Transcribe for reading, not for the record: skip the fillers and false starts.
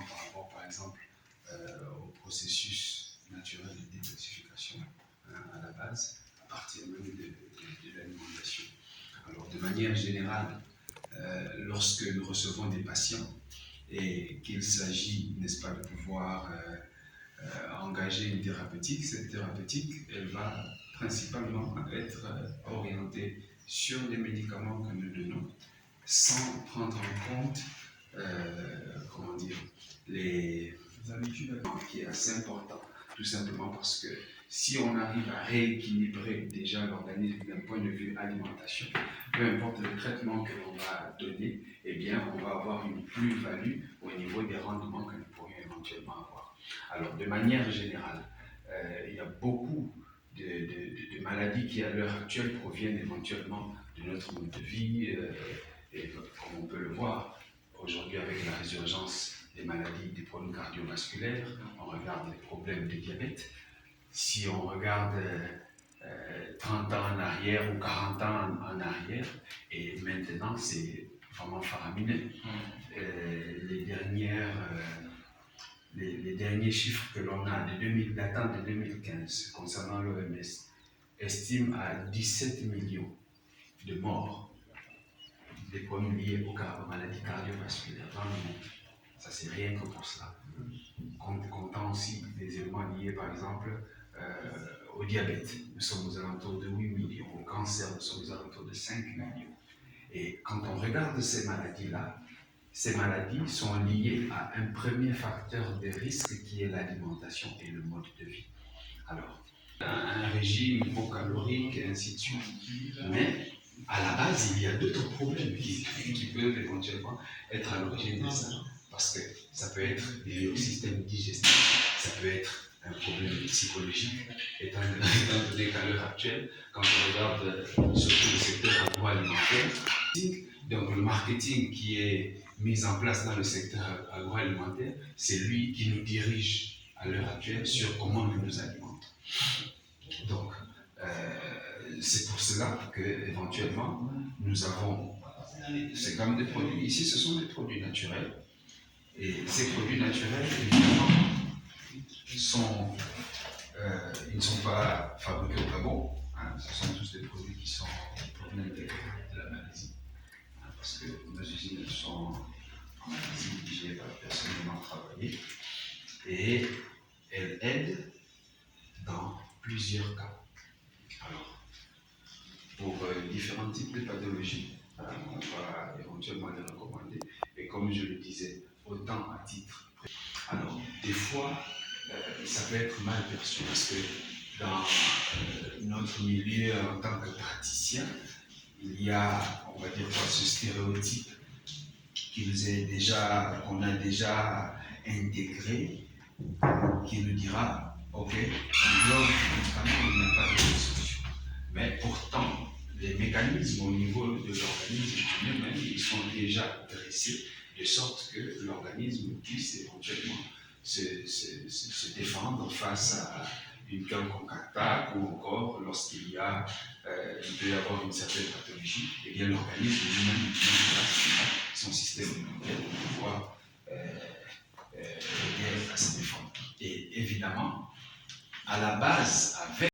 par rapport, par exemple, au processus naturel de détoxification à la base, à partir même de l'alimentation. Alors, de manière générale, lorsque nous recevons des patients et qu'il s'agit, n'est-ce pas, de pouvoir engager une thérapeutique, cette thérapeutique, elle va principalement être orientée sur les médicaments que nous donnons, sans prendre en compte, comment dire, les habitudes, qui est assez important, tout simplement parce que si on arrive à rééquilibrer déjà l'organisme d'un point de vue alimentation, peu importe le traitement que l'on va donner, eh bien, on va avoir une plus-value au niveau des rendements que nous pourrions éventuellement avoir. Alors, de manière générale, il y a beaucoup de maladies qui, à l'heure actuelle, proviennent éventuellement de notre mode de vie, et comme on peut le voir aujourd'hui avec la résurgence des maladies des problèmes cardiovasculaires, on regarde les problèmes de diabète. Si on regarde 30 ans en arrière ou 40 ans en arrière, et maintenant c'est vraiment faramineux. Les derniers chiffres que l'on a datant de 2015 concernant l'OMS estiment à 17 millions de morts des problèmes liés aux maladies cardiovasculaires dans le monde. Ça, c'est rien que pour cela. Comptant aussi des éléments liés, par exemple, au diabète, nous sommes aux alentours de 8 millions. Au cancer, nous sommes aux alentours de 5 millions. Et quand on regarde ces maladies-là, ces maladies sont liées à un premier facteur de risque qui est l'alimentation et le mode de vie. Alors, un régime hypocalorique et ainsi de suite. Mais à la base, il y a d'autres problèmes qui peuvent éventuellement être à l'origine de ça. Parce que ça peut être lié au système digestif, ça peut être un problème psychologique, étant donné qu'à l'heure actuelle, quand on regarde surtout le secteur agroalimentaire, donc le marketing qui est mis en place dans le secteur agroalimentaire, c'est lui qui nous dirige à l'heure actuelle sur comment nous nous alimentons. Donc, c'est pour cela qu'éventuellement, nous avons ces gammes de produits. Ici, ce sont des produits naturels. Et ces produits naturels, évidemment, ils ne sont pas fabriqués au Gabon. Hein. Ce sont tous des produits qui proviennent de la Malaisie. Hein, parce que nos usines sont en Malaisie, dirigées par personnellement travaillé. Et elles aident dans plusieurs cas. Alors, pour différents types de pathologies, on va éventuellement les recommander. Et comme je le disais, autant à titre. Alors, des fois, ça peut être mal perçu parce que dans notre milieu en tant que praticien, il y a, on va dire, ce stéréotype qu'on a déjà intégré, qui nous dira, ok, l'homme, il n'a pas de solution. Mais pourtant, les mécanismes au niveau de l'organisme lui-même, ils sont déjà dressés de sorte que l'organisme puisse éventuellement se défendre face à une quelconque attaque ou encore lorsqu'il il peut y avoir une certaine pathologie, et bien l'organisme lui-même met en place son système immunitaire pour pouvoir aider à se défendre. Et évidemment, à la base, avec